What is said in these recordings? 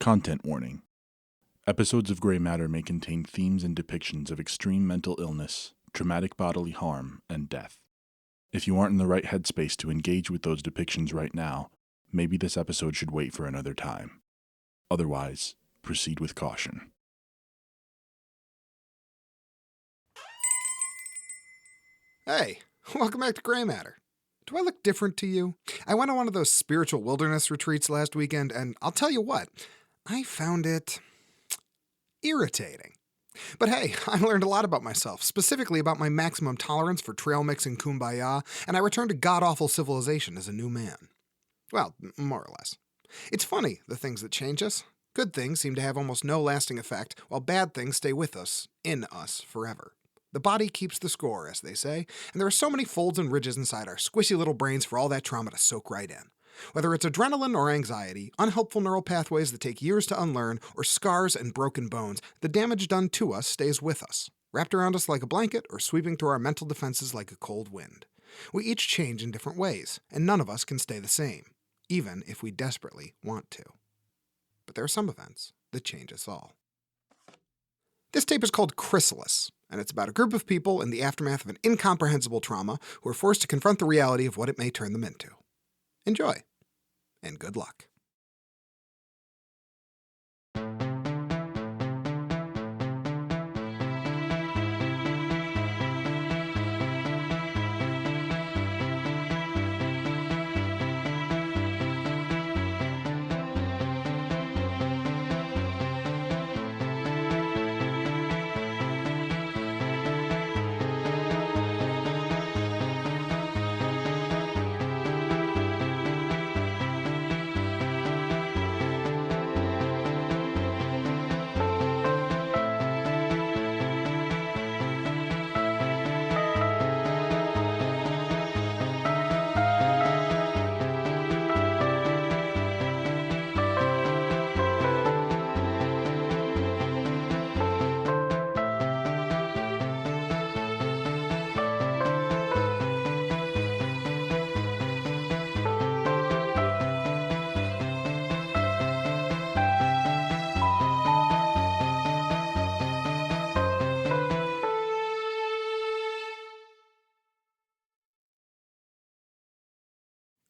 Content warning. Episodes of Gray Matter may contain themes and depictions of extreme mental illness, traumatic bodily harm, and death. If you aren't in the right headspace to engage with those depictions right now, maybe this episode should wait for another time. Otherwise, proceed with caution. Hey, welcome back to Gray Matter. Do I look different to you? I went on one of those spiritual wilderness retreats last weekend, and I'll tell you what, I found it irritating. But hey, I learned a lot about myself, specifically about my maximum tolerance for trail mix and kumbaya, and I returned to god-awful civilization as a new man. Well, more or less. It's funny, the things that change us. Good things seem to have almost no lasting effect, while bad things stay with us, in us, forever. The body keeps the score, as they say, and there are so many folds and ridges inside our squishy little brains for all that trauma to soak right in. Whether it's adrenaline or anxiety, unhelpful neural pathways that take years to unlearn, or scars and broken bones, the damage done to us stays with us, wrapped around us like a blanket or sweeping through our mental defenses like a cold wind. We each change in different ways, and none of us can stay the same, even if we desperately want to. But there are some events that change us all. This tape is called Chrysalis, and it's about a group of people in the aftermath of an incomprehensible trauma who are forced to confront the reality of what it may turn them into. Enjoy, and good luck.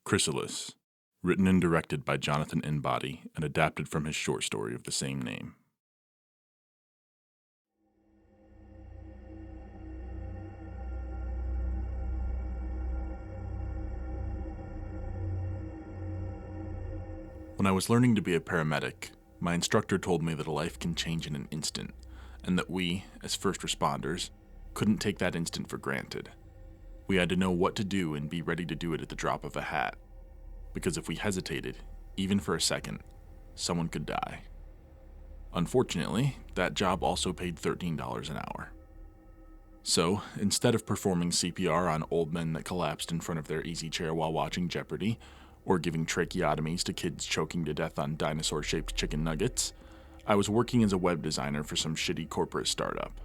Chrysalis, written and directed by Jonathan Inbody and adapted from his short story of the same name. When I was learning to be a paramedic, my instructor told me that a life can change in an instant, and that we, as first responders, couldn't take that instant for granted. We had to know what to do and be ready to do it at the drop of a hat, because if we hesitated, even for a second, someone could die. Unfortunately, that job also paid $13 an hour. So, instead of performing CPR on old men that collapsed in front of their easy chair while watching Jeopardy, or giving tracheotomies to kids choking to death on dinosaur-shaped chicken nuggets, I was working as a web designer for some shitty corporate startup.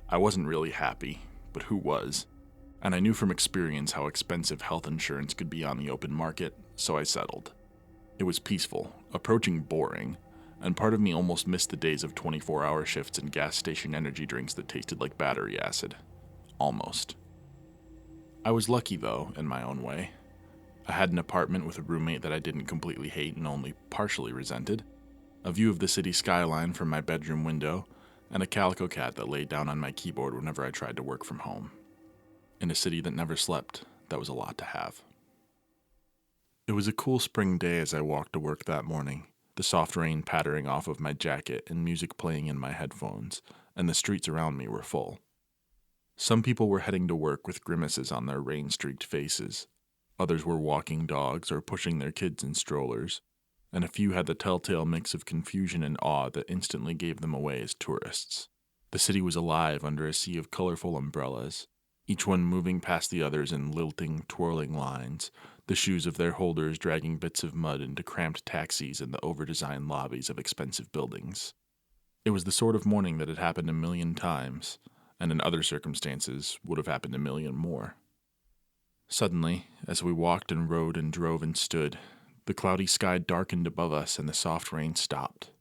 I wasn't really happy, but who was? And I knew from experience how expensive health insurance could be on the open market, so I settled. It was peaceful, approaching boring, and part of me almost missed the days of 24-hour shifts and gas station energy drinks that tasted like battery acid. Almost. I was lucky, though, in my own way. I had an apartment with a roommate that I didn't completely hate and only partially resented, a view of the city skyline from my bedroom window, and a calico cat that laid down on my keyboard whenever I tried to work from home. In a city that never slept, that was a lot to have. It was a cool spring day as I walked to work that morning, the soft rain pattering off of my jacket and music playing in my headphones, and the streets around me were full. Some people were heading to work with grimaces on their rain-streaked faces. Others were walking dogs or pushing their kids in strollers, and a few had the telltale mix of confusion and awe that instantly gave them away as tourists. The city was alive under a sea of colorful umbrellas, each one moving past the others in lilting, twirling lines, the shoes of their holders dragging bits of mud into cramped taxis in the over-designed lobbies of expensive buildings. It was the sort of morning that had happened a million times, and in other circumstances would have happened a million more. Suddenly, as we walked and rode and drove and stood, the cloudy sky darkened above us and the soft rain stopped,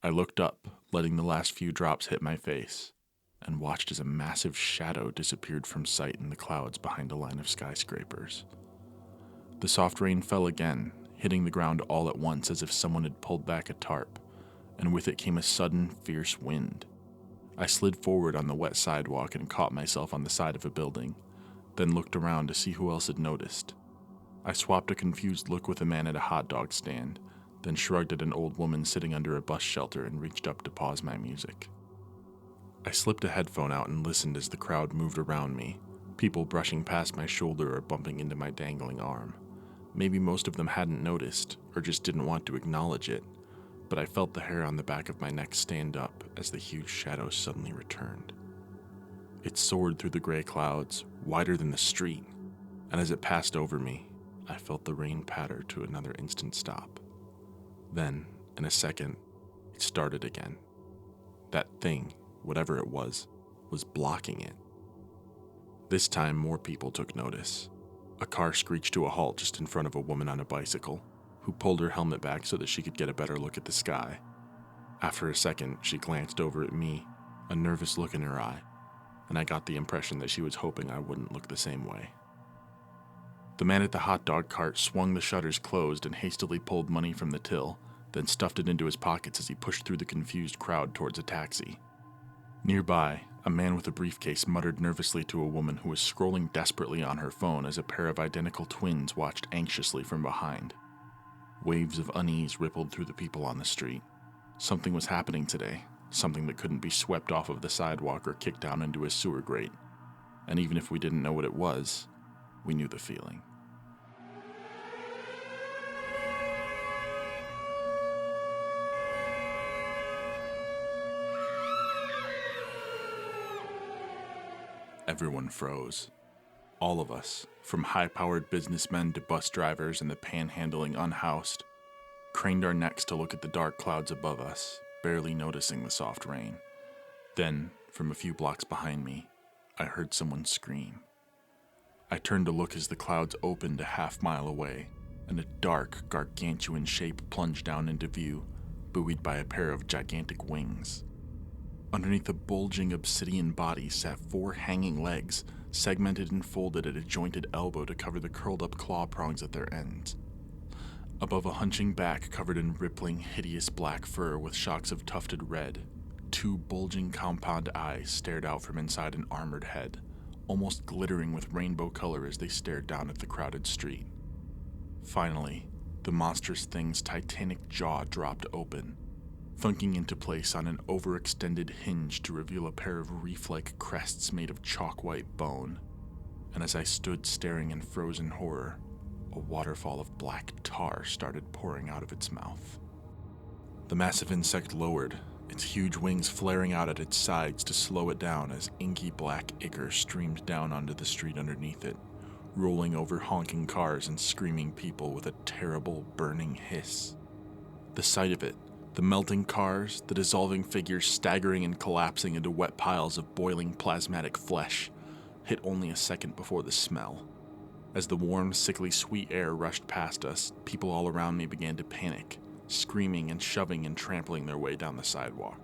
I looked up, letting the last few drops hit my face, and watched as a massive shadow disappeared from sight in the clouds behind a line of skyscrapers. The soft rain fell again, hitting the ground all at once as if someone had pulled back a tarp, and with it came a sudden, fierce wind. I slid forward on the wet sidewalk and caught myself on the side of a building, then looked around to see who else had noticed. I swapped a confused look with a man at a hot dog stand, then shrugged at an old woman sitting under a bus shelter and reached up to pause my music. I slipped a headphone out and listened as the crowd moved around me, people brushing past my shoulder or bumping into my dangling arm. Maybe most of them hadn't noticed, or just didn't want to acknowledge it, but I felt the hair on the back of my neck stand up as the huge shadow suddenly returned. It soared through the gray clouds, wider than the street, and as it passed over me, I felt the rain patter to another instant stop. Then, in a second, it started again. That thing, whatever it was blocking it. This time, more people took notice. A car screeched to a halt just in front of a woman on a bicycle, who pulled her helmet back so that she could get a better look at the sky. After a second, she glanced over at me, a nervous look in her eye, and I got the impression that she was hoping I wouldn't look the same way. The man at the hot dog cart swung the shutters closed and hastily pulled money from the till, then stuffed it into his pockets as he pushed through the confused crowd towards a taxi. Nearby, a man with a briefcase muttered nervously to a woman who was scrolling desperately on her phone as a pair of identical twins watched anxiously from behind. Waves of unease rippled through the people on the street. Something was happening today, something that couldn't be swept off of the sidewalk or kicked down into a sewer grate. And even if we didn't know what it was, we knew the feeling. Everyone froze. All of us, from high-powered businessmen to bus drivers and the panhandling unhoused, craned our necks to look at the dark clouds above us, barely noticing the soft rain. Then, from a few blocks behind me, I heard someone scream. I turned to look as the clouds opened a half-mile away, and a dark, gargantuan shape plunged down into view, buoyed by a pair of gigantic wings. Underneath the bulging obsidian body sat 4 hanging legs, segmented and folded at a jointed elbow to cover the curled-up claw prongs at their ends. Above a hunching back covered in rippling, hideous black fur with shocks of tufted red, 2 bulging compound eyes stared out from inside an armored head, almost glittering with rainbow color as they stared down at the crowded street. Finally, the monstrous thing's titanic jaw dropped open, thunking into place on an overextended hinge to reveal a pair of reef-like crests made of chalk-white bone. And as I stood staring in frozen horror, a waterfall of black tar started pouring out of its mouth. The massive insect lowered, its huge wings flaring out at its sides to slow it down as inky black ichor streamed down onto the street underneath it, rolling over honking cars and screaming people with a terrible, burning hiss. The sight of it, the melting cars, the dissolving figures staggering and collapsing into wet piles of boiling plasmatic flesh, hit only a second before the smell. As the warm, sickly sweet air rushed past us, people all around me began to panic, screaming and shoving and trampling their way down the sidewalk.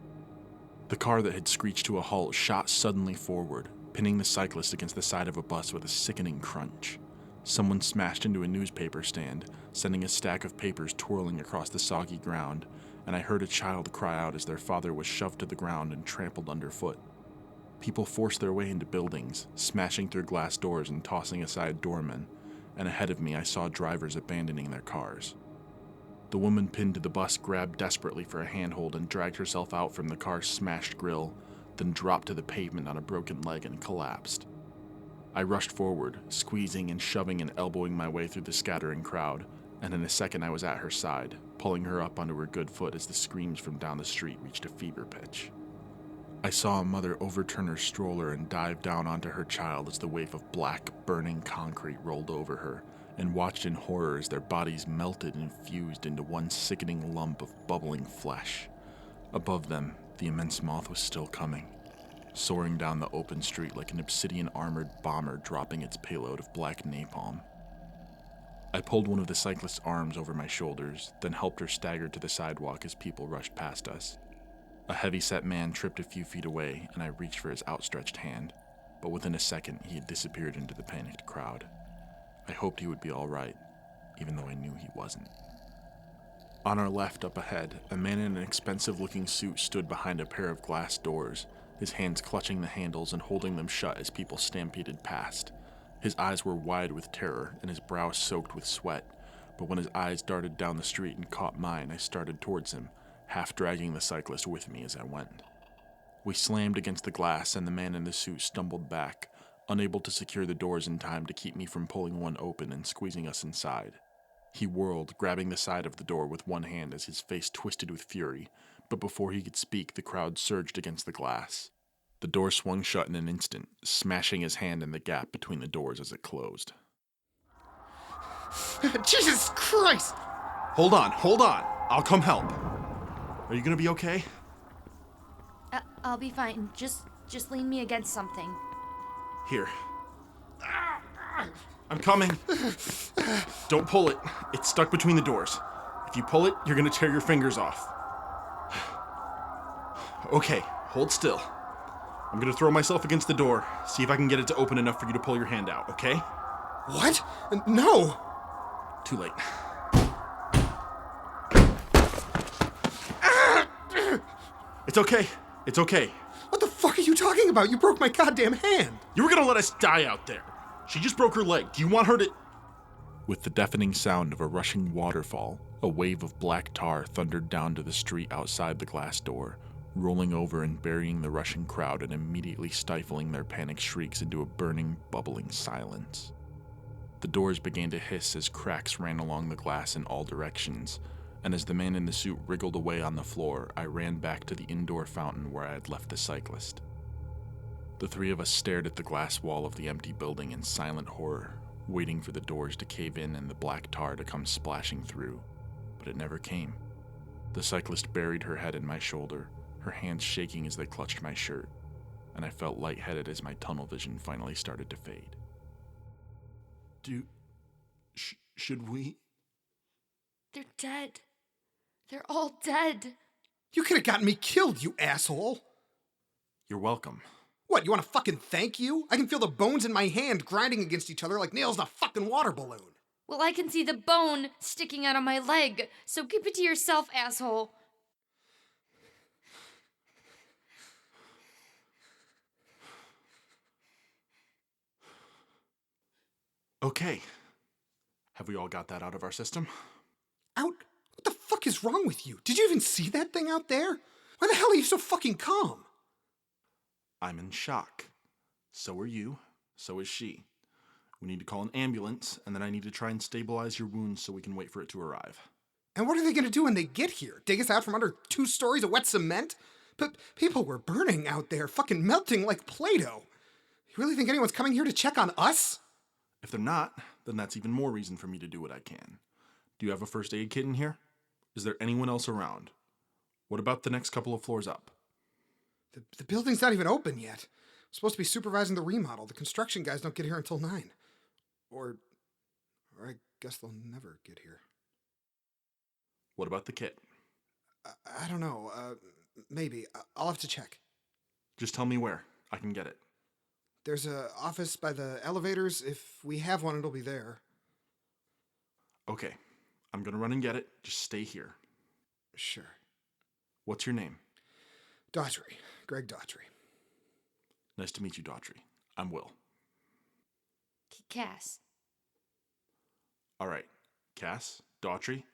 The car that had screeched to a halt shot suddenly forward, pinning the cyclist against the side of a bus with a sickening crunch. Someone smashed into a newspaper stand, sending a stack of papers twirling across the soggy ground, and I heard a child cry out as their father was shoved to the ground and trampled underfoot. People forced their way into buildings, smashing through glass doors and tossing aside doormen, and ahead of me I saw drivers abandoning their cars. The woman pinned to the bus grabbed desperately for a handhold and dragged herself out from the car's smashed grille, then dropped to the pavement on a broken leg and collapsed. I rushed forward, squeezing and shoving and elbowing my way through the scattering crowd, and in a second I was at her side, pulling her up onto her good foot as the screams from down the street reached a fever pitch. I saw a mother overturn her stroller and dive down onto her child as the wave of black, burning concrete rolled over her, and watched in horror as their bodies melted and fused into one sickening lump of bubbling flesh. Above them, the immense moth was still coming, soaring down the open street like an obsidian-armored bomber dropping its payload of black napalm. I pulled one of the cyclist's arms over my shoulders, then helped her stagger to the sidewalk as people rushed past us, A heavy-set man tripped a few feet away, and I reached for his outstretched hand, but within a second he had disappeared into the panicked crowd. I hoped he would be all right, even though I knew he wasn't. On our left, up ahead, a man in an expensive-looking suit stood behind a pair of glass doors, his hands clutching the handles and holding them shut as people stampeded past. His eyes were wide with terror, and his brow soaked with sweat, but when his eyes darted down the street and caught mine, I started towards him, half dragging the cyclist with me as I went. We slammed against the glass, and the man in the suit stumbled back, unable to secure the doors in time to keep me from pulling one open and squeezing us inside. He whirled, grabbing the side of the door with one hand as his face twisted with fury, but before he could speak, the crowd surged against the glass. The door swung shut in an instant, smashing his hand in the gap between the doors as it closed. Jesus Christ! Hold on. I'll come help. Are you gonna be okay? I'll be fine. Just lean me against something. Here. I'm coming. Don't pull it. It's stuck between the doors. If you pull it, you're gonna tear your fingers off. Okay, hold still. I'm gonna throw myself against the door, see if I can get it to open enough for you to pull your hand out, okay? What? No! Too late. It's okay. What the fuck are you talking about? You broke my goddamn hand! You were gonna let us die out there. She just broke her leg. Do you want her to... With the deafening sound of a rushing waterfall, a wave of black tar thundered down to the street outside the glass door, rolling over and burying the rushing crowd and immediately stifling their panicked shrieks into a burning, bubbling silence. The doors began to hiss as cracks ran along the glass in all directions, and as the man in the suit wriggled away on the floor, I ran back to the indoor fountain where I had left the cyclist. The three of us stared at the glass wall of the empty building in silent horror, waiting for the doors to cave in and the black tar to come splashing through, but it never came. The cyclist buried her head in my shoulder, her hands shaking as they clutched my shirt, and I felt lightheaded as my tunnel vision finally started to fade. Should we? They're dead. They're all dead. You could have gotten me killed, you asshole! You're welcome. What, you want to fucking thank you? I can feel the bones in my hand grinding against each other like nails in a fucking water balloon. Well, I can see the bone sticking out of my leg, so keep it to yourself, asshole. Okay. Have we all got that out of our system? Out? What the fuck is wrong with you? Did you even see that thing out there? Why the hell are you so fucking calm? I'm in shock. So are you. So is she. We need to call an ambulance, and then I need to try and stabilize your wounds so we can wait for it to arrive. And what are they gonna do when they get here? Dig us out from under 2 stories of wet cement? But people were burning out there, fucking melting like Play-Doh. You really think anyone's coming here to check on us? If they're not, then that's even more reason for me to do what I can. Do you have a first aid kit in here? Is there anyone else around? What about the next couple of floors up? The building's not even open yet. I'm supposed to be supervising the remodel. The construction guys don't get here until 9. Or I guess they'll never get here. What about the kit? I don't know. Maybe. I'll have to check. Just tell me where. I can get it. There's a office by the elevators. If we have one, it'll be there. Okay. I'm gonna run and get it. Just stay here. Sure. What's your name? Daughtry. Greg Daughtry. Nice to meet you, Daughtry. I'm Will. Cass. All right. Cass, Daughtry,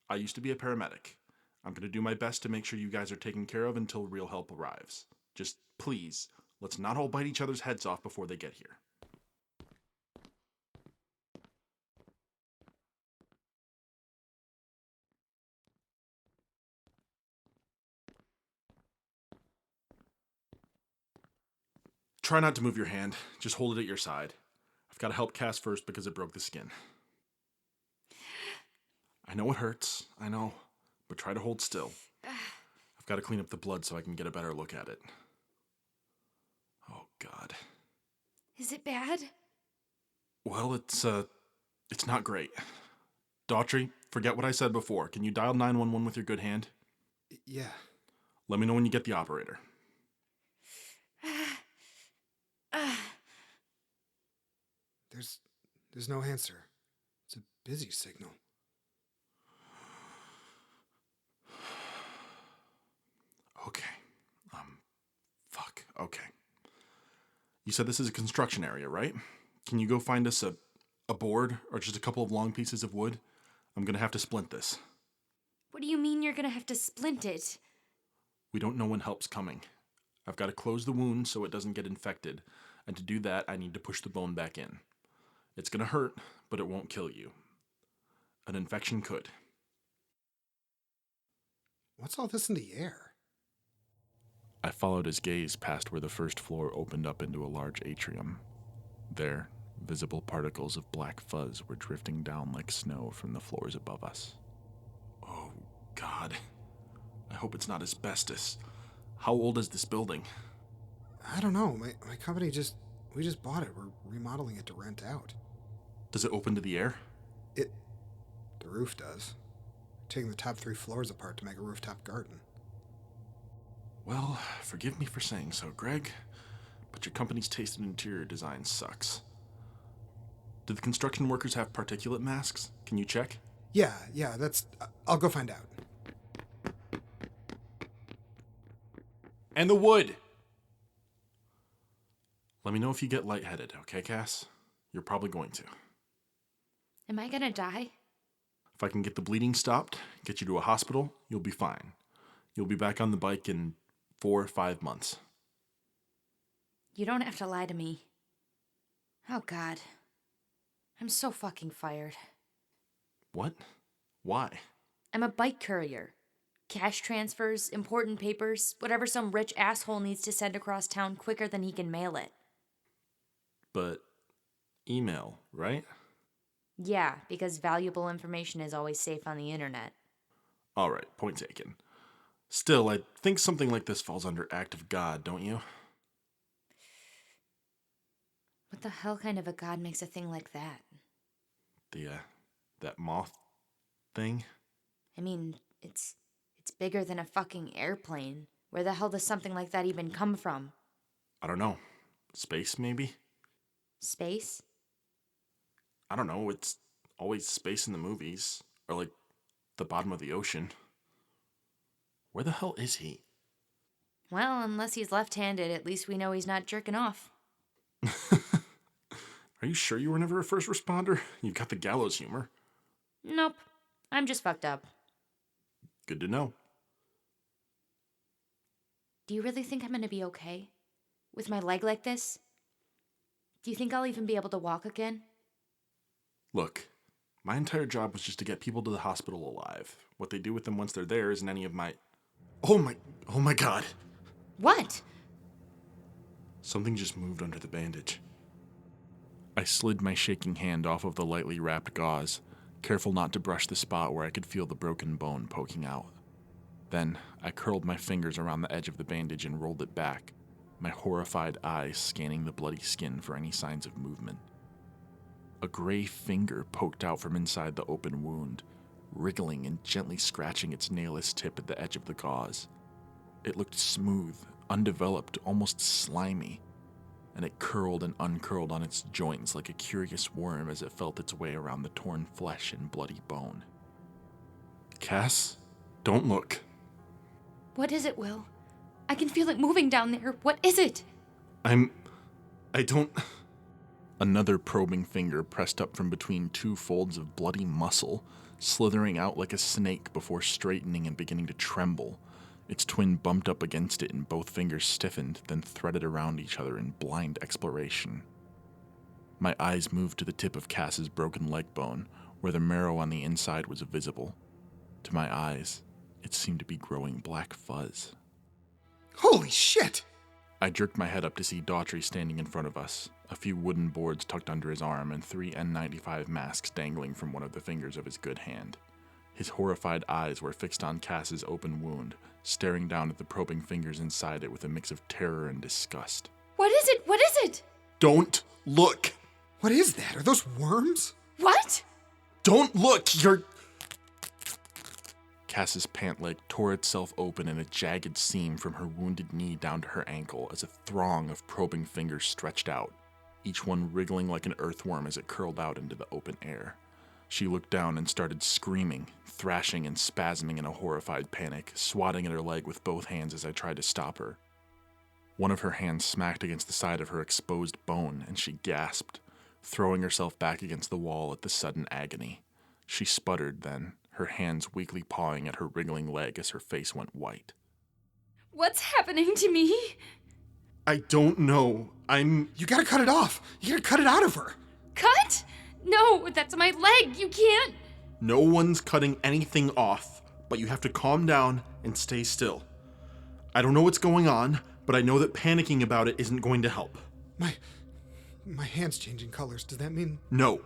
I used to be a paramedic. I'm gonna do my best to make sure you guys are taken care of until real help arrives. Just please, let's not all bite each other's heads off before they get here. Try not to move your hand. Just hold it at your side. I've got to help Cass first because it broke the skin. I know it hurts. I know. But try to hold still. I've got to clean up the blood so I can get a better look at it. Oh, God. Is it bad? Well, it's not great. Daughtry, forget what I said before. Can you dial 911 with your good hand? Yeah. Let me know when you get the operator. There's no answer. It's a busy signal. Okay. Fuck. Okay. You said this is a construction area, right? Can you go find us a board or just a couple of long pieces of wood? I'm gonna have to splint this. What do you mean you're gonna have to splint it? We don't know when help's coming. I've got to close the wound so it doesn't get infected, and to do that, I need to push the bone back in. It's gonna hurt, but it won't kill you. An infection could. What's all this in the air? I followed his gaze past where the first floor opened up into a large atrium. There, visible particles of black fuzz were drifting down like snow from the floors above us. Oh, God. I hope it's not asbestos. How old is this building? I don't know. My company we just bought it. We're remodeling it to rent out. Does it open to the air? The roof does. Taking the top 3 floors apart to make a rooftop garden. Well, forgive me for saying so, Greg, but your company's taste in interior design sucks. Do the construction workers have particulate masks? Can you check? Yeah, I'll go find out. And the wood! Let me know if you get lightheaded, okay, Cass? You're probably going to. Am I gonna die? If I can get the bleeding stopped, get you to a hospital, you'll be fine. You'll be back on the bike in 4 or 5 months. You don't have to lie to me. Oh, God. I'm so fucking fired. What? Why? I'm a bike courier. Cash transfers, important papers, whatever some rich asshole needs to send across town quicker than he can mail it. But email, right? Yeah, because valuable information is always safe on the internet. All right, point taken. Still, I think something like this falls under act of God, don't you? What the hell kind of a god makes a thing like that? That moth thing? I mean, it's bigger than a fucking airplane. Where the hell does something like that even come from? I don't know. Space, maybe? Space? I don't know, it's always space in the movies. Or like, the bottom of the ocean. Where the hell is he? Well, unless he's left-handed, at least we know he's not jerking off. Are you sure you were never a first responder? You've got the gallows humor. Nope. I'm just fucked up. Good to know. Do you really think I'm gonna be okay? With my leg like this? Do you think I'll even be able to walk again? Look, my entire job was just to get people to the hospital alive. What they do with them once they're there isn't any of my... Oh my God. What? Something just moved under the bandage. I slid my shaking hand off of the lightly wrapped gauze, careful not to brush the spot where I could feel the broken bone poking out. Then, I curled my fingers around the edge of the bandage and rolled it back, my horrified eyes scanning the bloody skin for any signs of movement. A gray finger poked out from inside the open wound, wriggling and gently scratching its nailless tip at the edge of the gauze. It looked smooth, undeveloped, almost slimy, and it curled and uncurled on its joints like a curious worm as it felt its way around the torn flesh and bloody bone. Cass, don't look. What is it, Will? I can feel it moving down there. What is it? I don't... Another probing finger pressed up from between 2 folds of bloody muscle, slithering out like a snake before straightening and beginning to tremble. Its twin bumped up against it and both fingers stiffened, then threaded around each other in blind exploration. My eyes moved to the tip of Cass's broken leg bone, where the marrow on the inside was visible. To my eyes, it seemed to be growing black fuzz. Holy shit! I jerked my head up to see Daughtry standing in front of us, a few wooden boards tucked under his arm and 3 N95 masks dangling from one of the fingers of his good hand. His horrified eyes were fixed on Cass's open wound, staring down at the probing fingers inside it with a mix of terror and disgust. What is it? What is it? Don't look! What is that? Are those worms? What? Don't look! You're... Cass's pant leg tore itself open in a jagged seam from her wounded knee down to her ankle as a throng of probing fingers stretched out, each one wriggling like an earthworm as it curled out into the open air. She looked down and started screaming, thrashing and spasming in a horrified panic, swatting at her leg with both hands as I tried to stop her. One of her hands smacked against the side of her exposed bone, and she gasped, throwing herself back against the wall at the sudden agony. She sputtered then, her hands weakly pawing at her wriggling leg as her face went white. What's happening to me? I don't know. You gotta cut it off. You gotta cut it out of her. Cut? No, that's my leg. You can't. No one's cutting anything off, but you have to calm down and stay still. I don't know what's going on, but I know that panicking about it isn't going to help. My hand's changing colors. Does that mean... No,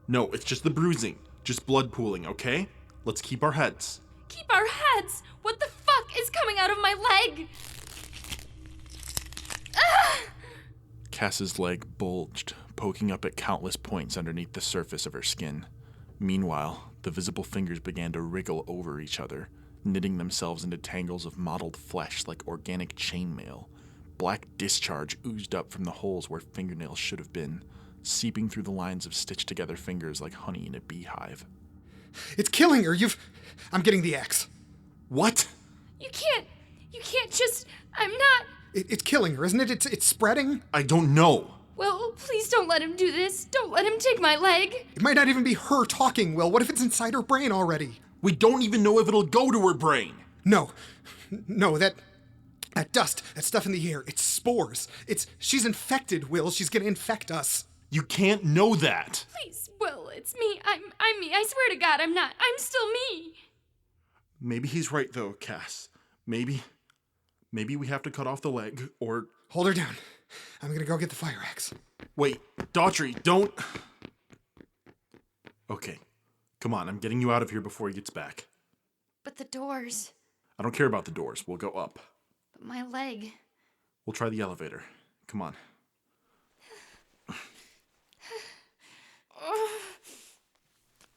it's just the bruising. Just blood pooling, okay? Let's keep our heads. Keep our heads? What the fuck is coming out of my leg? Ah! Cass's leg bulged, poking up at countless points underneath the surface of her skin. Meanwhile, the visible fingers began to wriggle over each other, knitting themselves into tangles of mottled flesh like organic chainmail. Black discharge oozed up from the holes where fingernails should have been, seeping through the lines of stitched-together fingers like honey in a beehive. It's killing her. I'm getting the axe. What? You can't just... I'm not... It's killing her, isn't it? It's spreading? I don't know. Well, please don't let him do this. Don't let him take my leg. It might not even be her talking, Will. What if it's inside her brain already? We don't even know if it'll go to her brain. No, that dust, that stuff in the air, it's spores. She's infected, Will. She's gonna infect us. You can't know that. Please, Will, it's me. I'm me. I swear to God, I'm not. I'm still me. Maybe he's right, though, Cass. Maybe we have to cut off the leg, or... Hold her down. I'm gonna go get the fire axe. Wait, Daughtry, don't... Okay, come on, I'm getting you out of here before he gets back. But the doors. I don't care about the doors. We'll go up. But my leg. We'll try the elevator. Come on.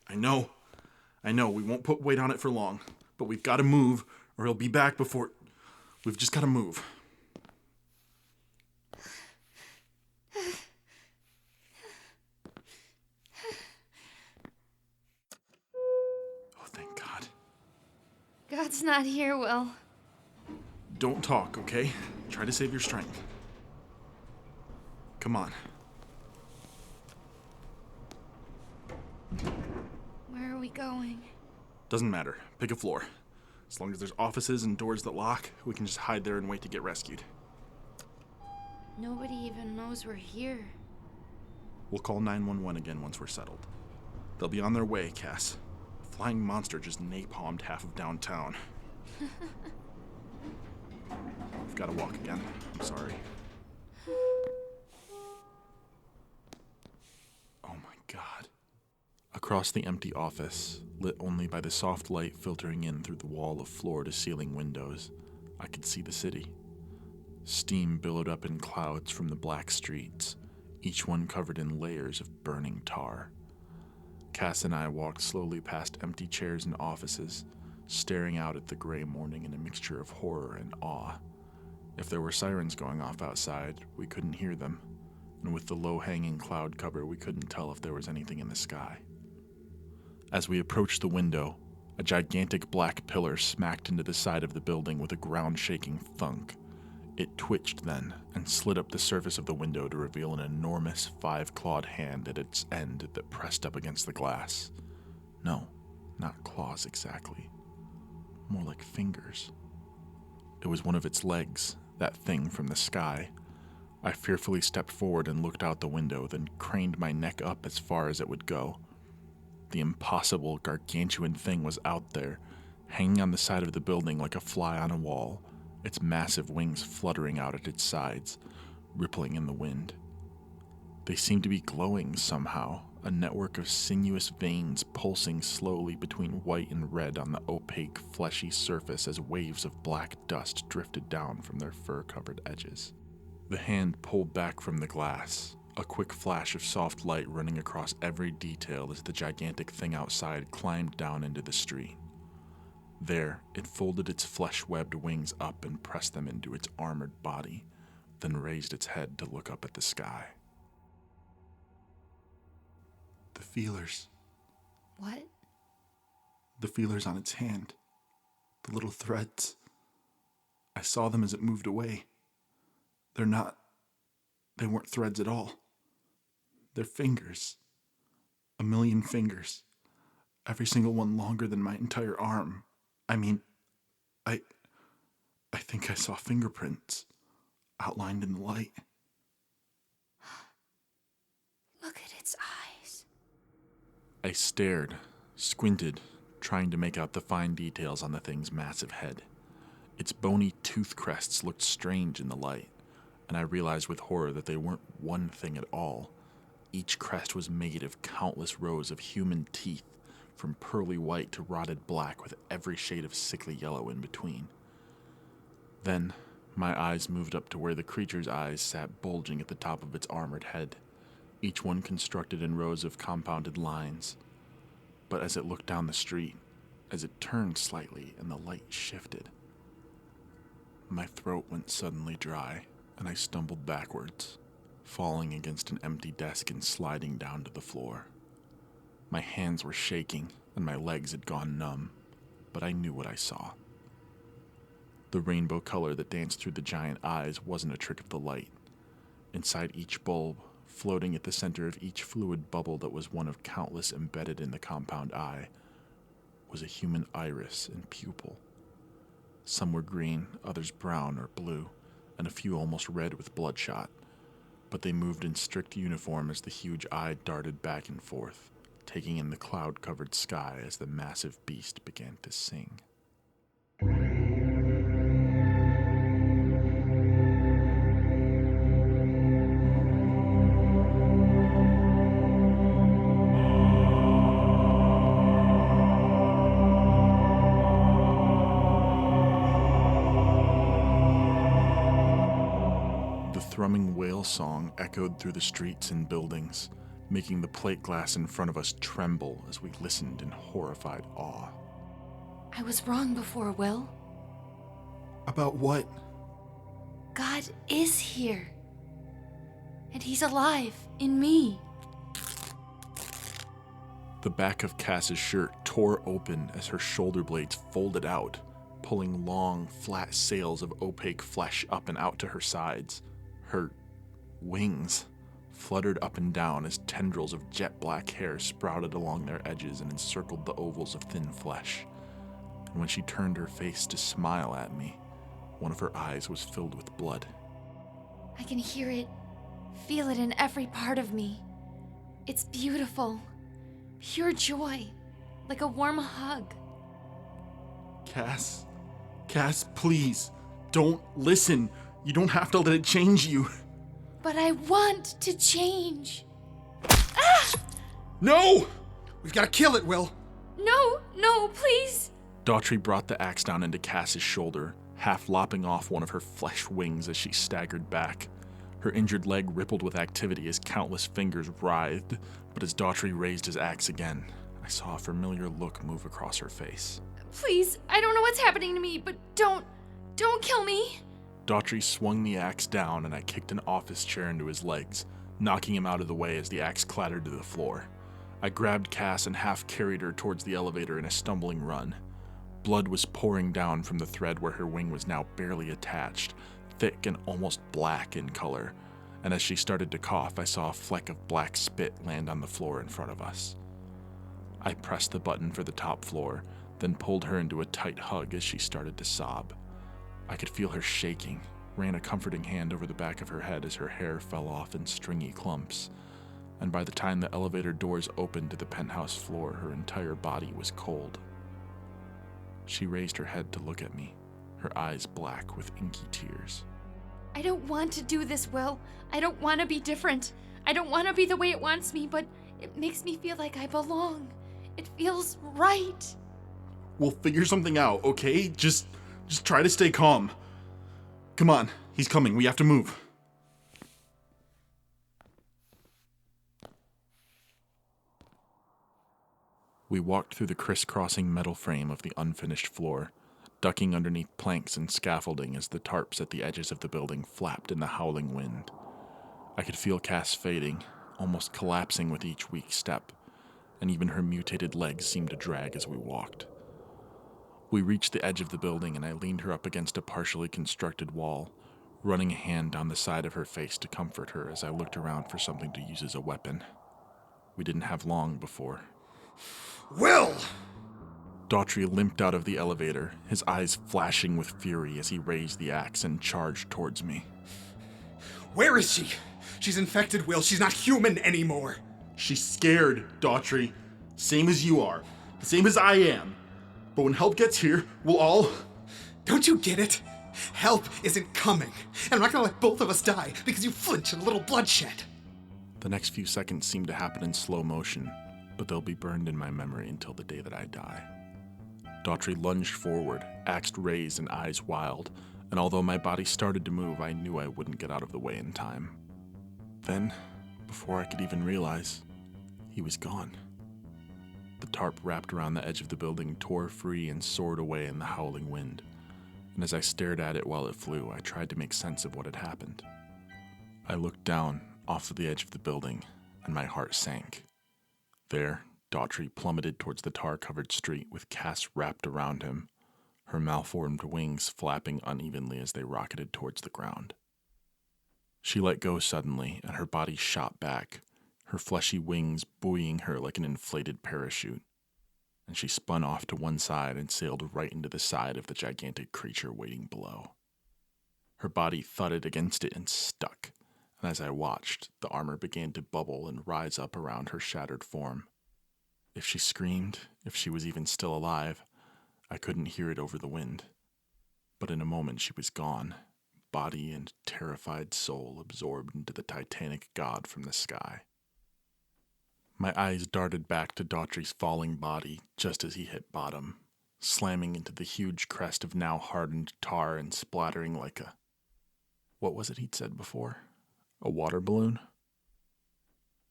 I know, we won't put weight on it for long, but we've got to move, or he'll be back before... We've just got to move. Oh, thank God. God's not here, Will. Don't talk, okay? Try to save your strength. Come on. Where are we going? Doesn't matter. Pick a floor. As long as there's offices and doors that lock, we can just hide there and wait to get rescued. Nobody even knows we're here. We'll call 911 again once we're settled. They'll be on their way, Cass. A flying monster just napalmed half of downtown. I've got to walk again. I'm sorry. Oh my God. Across the empty office, lit only by the soft light filtering in through the wall of floor-to-ceiling windows, I could see the city. Steam billowed up in clouds from the black streets, each one covered in layers of burning tar. Cass and I walked slowly past empty chairs and offices, staring out at the gray morning in a mixture of horror and awe. If there were sirens going off outside, we couldn't hear them, and with the low-hanging cloud cover, we couldn't tell if there was anything in the sky. As we approached the window, a gigantic black pillar smacked into the side of the building with a ground-shaking thunk. It twitched then, and slid up the surface of the window to reveal an enormous five-clawed hand at its end that pressed up against the glass. No, not claws exactly. More like fingers. It was one of its legs, that thing from the sky. I fearfully stepped forward and looked out the window, then craned my neck up as far as it would go. The impossible, gargantuan thing was out there, hanging on the side of the building like a fly on a wall, its massive wings fluttering out at its sides, rippling in the wind. They seemed to be glowing somehow, a network of sinuous veins pulsing slowly between white and red on the opaque, fleshy surface as waves of black dust drifted down from their fur-covered edges. The hand pulled back from the glass, a quick flash of soft light running across every detail as the gigantic thing outside climbed down into the street. There, it folded its flesh-webbed wings up and pressed them into its armored body, then raised its head to look up at the sky. The feelers. What? The feelers on its hand. The little threads. I saw them as it moved away. They weren't threads at all. They're fingers. 1,000,000 fingers. Every single one longer than my entire arm. I think I saw fingerprints outlined in the light. Look at its eyes. I stared, squinted, trying to make out the fine details on the thing's massive head. Its bony tooth crests looked strange in the light, and I realized with horror that they weren't one thing at all. Each crest was made of countless rows of human teeth, from pearly white to rotted black with every shade of sickly yellow in between. Then, my eyes moved up to where the creature's eyes sat bulging at the top of its armored head, each one constructed in rows of compounded lines. But as it looked down the street, as it turned slightly and the light shifted, my throat went suddenly dry, and I stumbled backwards, falling against an empty desk and sliding down to the floor. My hands were shaking, and my legs had gone numb, but I knew what I saw. The rainbow color that danced through the giant eyes wasn't a trick of the light. Inside each bulb, floating at the center of each fluid bubble that was one of countless embedded in the compound eye, was a human iris and pupil. Some were green, others brown or blue, and a few almost red with bloodshot, but they moved in strict uniform as the huge eye darted back and forth, taking in the cloud-covered sky as the massive beast began to sing. The thrumming whale song echoed through the streets and buildings, making the plate glass in front of us tremble as we listened in horrified awe. I was wrong before, Will. About what? God is here. And he's alive in me. The back of Cass's shirt tore open as her shoulder blades folded out, pulling long, flat sails of opaque flesh up and out to her sides. Her wings fluttered up and down as tendrils of jet black hair sprouted along their edges and encircled the ovals of thin flesh. And when she turned her face to smile at me, one of her eyes was filled with blood. I can hear it, feel it in every part of me. It's beautiful, pure joy, like a warm hug. Cass, please, don't listen. You don't have to let it change you. But I want to change. No! We've got to kill it, Will. No, please. Daughtry brought the axe down into Cass's shoulder, half lopping off one of her flesh wings as she staggered back. Her injured leg rippled with activity as countless fingers writhed, but as Daughtry raised his axe again, I saw a familiar look move across her face. Please, I don't know what's happening to me, but don't kill me. Daughtry swung the axe down and I kicked an office chair into his legs, knocking him out of the way as the axe clattered to the floor. I grabbed Cass and half carried her towards the elevator in a stumbling run. Blood was pouring down from the thread where her wing was now barely attached, thick and almost black in color, and as she started to cough, I saw a fleck of black spit land on the floor in front of us. I pressed the button for the top floor, then pulled her into a tight hug as she started to sob. I could feel her shaking, ran a comforting hand over the back of her head as her hair fell off in stringy clumps, and by the time the elevator doors opened to the penthouse floor, her entire body was cold. She raised her head to look at me, her eyes black with inky tears. I don't want to do this, Will. I don't want to be different. I don't want to be the way it wants me, but it makes me feel like I belong. It feels right. We'll figure something out, okay? Just try to stay calm. Come on, he's coming. We have to move. We walked through the crisscrossing metal frame of the unfinished floor, ducking underneath planks and scaffolding as the tarps at the edges of the building flapped in the howling wind. I could feel Cass fading, almost collapsing with each weak step, and even her mutated legs seemed to drag as we walked. We reached the edge of the building and I leaned her up against a partially constructed wall, running a hand down the side of her face to comfort her as I looked around for something to use as a weapon. We didn't have long before. Will! Daughtry limped out of the elevator, his eyes flashing with fury as he raised the axe and charged towards me. Where is she? She's infected, Will. She's not human anymore. She's scared, Daughtry. Same as you are. The same as I am. But when help gets here, we'll all... Don't you get it? Help isn't coming. And I'm not gonna let both of us die because you flinch at a little bloodshed. The next few seconds seem to happen in slow motion, but they'll be burned in my memory until the day that I die. Daughtry lunged forward, axe raised and eyes wild, and although my body started to move, I knew I wouldn't get out of the way in time. Then, before I could even realize, he was gone. The tarp wrapped around the edge of the building tore free and soared away in the howling wind, and as I stared at it while it flew, I tried to make sense of what had happened. I looked down, off of the edge of the building, and my heart sank. There, Daughtry plummeted towards the tar-covered street with Cass wrapped around him, her malformed wings flapping unevenly as they rocketed towards the ground. She let go suddenly, and her body shot back, her fleshy wings buoying her like an inflated parachute, and she spun off to one side and sailed right into the side of the gigantic creature waiting below. Her body thudded against it and stuck, and as I watched, the armor began to bubble and rise up around her shattered form. If she screamed, if she was even still alive, I couldn't hear it over the wind. But in a moment she was gone, body and terrified soul absorbed into the titanic god from the sky. My eyes darted back to Daughtry's falling body just as he hit bottom, slamming into the huge crest of now hardened tar and splattering like a... What was it he'd said before? A water balloon?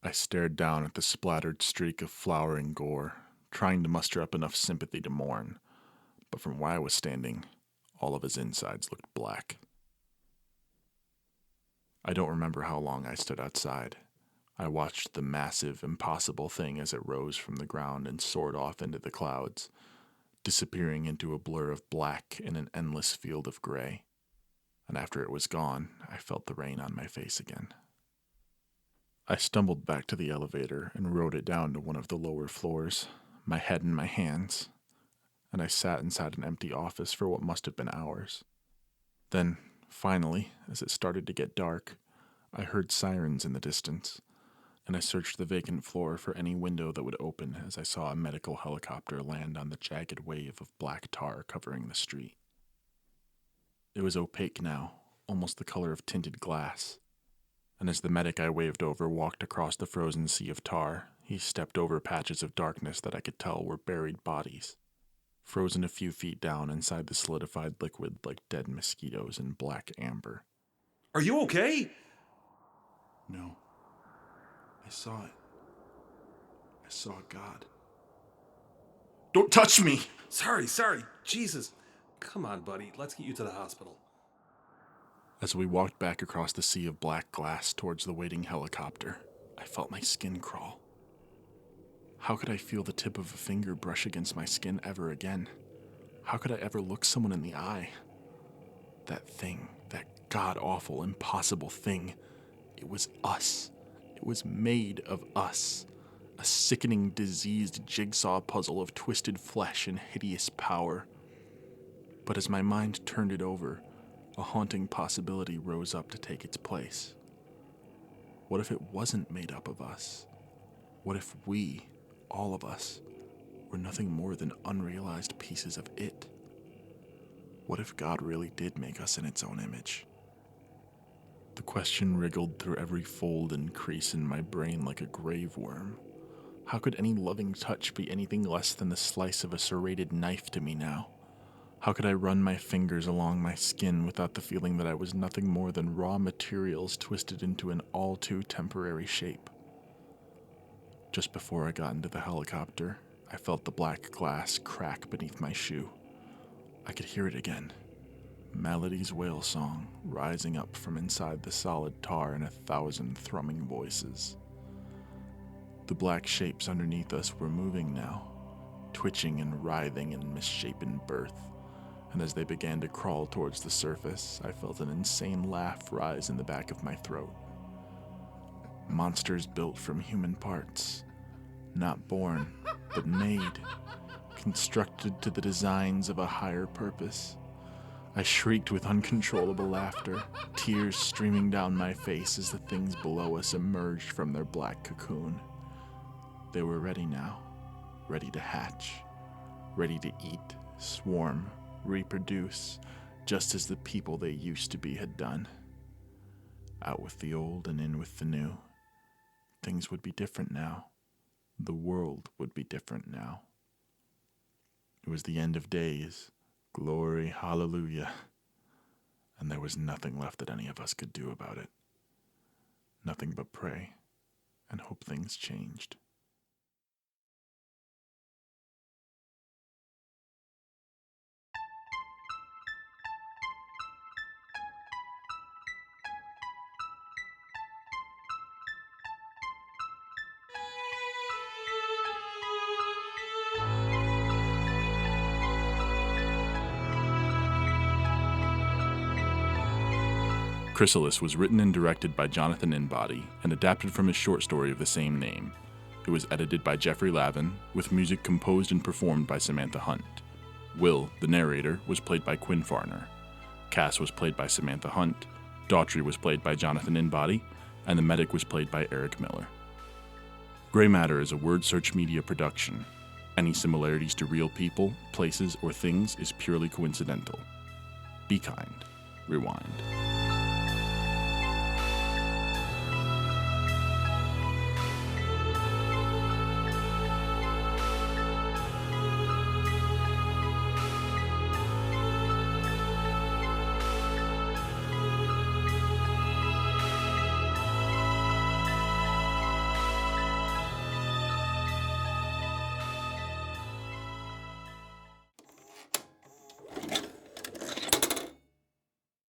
I stared down at the splattered streak of flowering gore, trying to muster up enough sympathy to mourn, but from where I was standing, all of his insides looked black. I don't remember how long I stood outside. I watched the massive, impossible thing as it rose from the ground and soared off into the clouds, disappearing into a blur of black in an endless field of gray. And after it was gone, I felt the rain on my face again. I stumbled back to the elevator and rode it down to one of the lower floors, my head in my hands, and I sat inside an empty office for what must have been hours. Then, finally, as it started to get dark, I heard sirens in the distance, and I searched the vacant floor for any window that would open as I saw a medical helicopter land on the jagged wave of black tar covering the street. It was opaque now, almost the color of tinted glass, and as the medic I waved over walked across the frozen sea of tar, he stepped over patches of darkness that I could tell were buried bodies, frozen a few feet down inside the solidified liquid like dead mosquitoes in black amber. Are you okay? No. I saw it. I saw God. Don't touch me! Sorry. Jesus. Come on, buddy. Let's get you to the hospital. As we walked back across the sea of black glass towards the waiting helicopter, I felt my skin crawl. How could I feel the tip of a finger brush against my skin ever again? How could I ever look someone in the eye? That thing, that god-awful, impossible thing, it was us. It was made of us. A sickening, diseased jigsaw puzzle of twisted flesh and hideous power. But as my mind turned it over, a haunting possibility rose up to take its place. What if it wasn't made up of us? What if we, all of us, were nothing more than unrealized pieces of it? What if God really did make us in its own image? The question wriggled through every fold and crease in my brain like a grave worm. How could any loving touch be anything less than the slice of a serrated knife to me now? How could I run my fingers along my skin without the feeling that I was nothing more than raw materials twisted into an all-too temporary shape? Just before I got into the helicopter, I felt the black glass crack beneath my shoe. I could hear it again. Melody's wail song rising up from inside the solid tar in 1,000 thrumming voices. The black shapes underneath us were moving now, twitching and writhing in misshapen birth, and as they began to crawl towards the surface, I felt an insane laugh rise in the back of my throat. Monsters built from human parts, not born, but made, constructed to the designs of a higher purpose. I shrieked with uncontrollable laughter, tears streaming down my face as the things below us emerged from their black cocoon. They were ready now, ready to hatch, ready to eat, swarm, reproduce, just as the people they used to be had done. Out with the old and in with the new. Things would be different now. The world would be different now. It was the end of days. Glory, hallelujah. And there was nothing left that any of us could do about it. Nothing but pray and hope things changed. Chrysalis was written and directed by Jonathan Inbody and adapted from his short story of the same name. It was edited by Jeffrey Lavin, with music composed and performed by Samantha Hunt. Will, the narrator, was played by Quinn. Cass was played by Samantha Hunt, Daughtry was played by Jonathan Inbody, and the medic was played by Eric Miller. Gray Matter is a Word Search Media production. Any similarities to real people, places, or things is purely coincidental. Be kind. Rewind.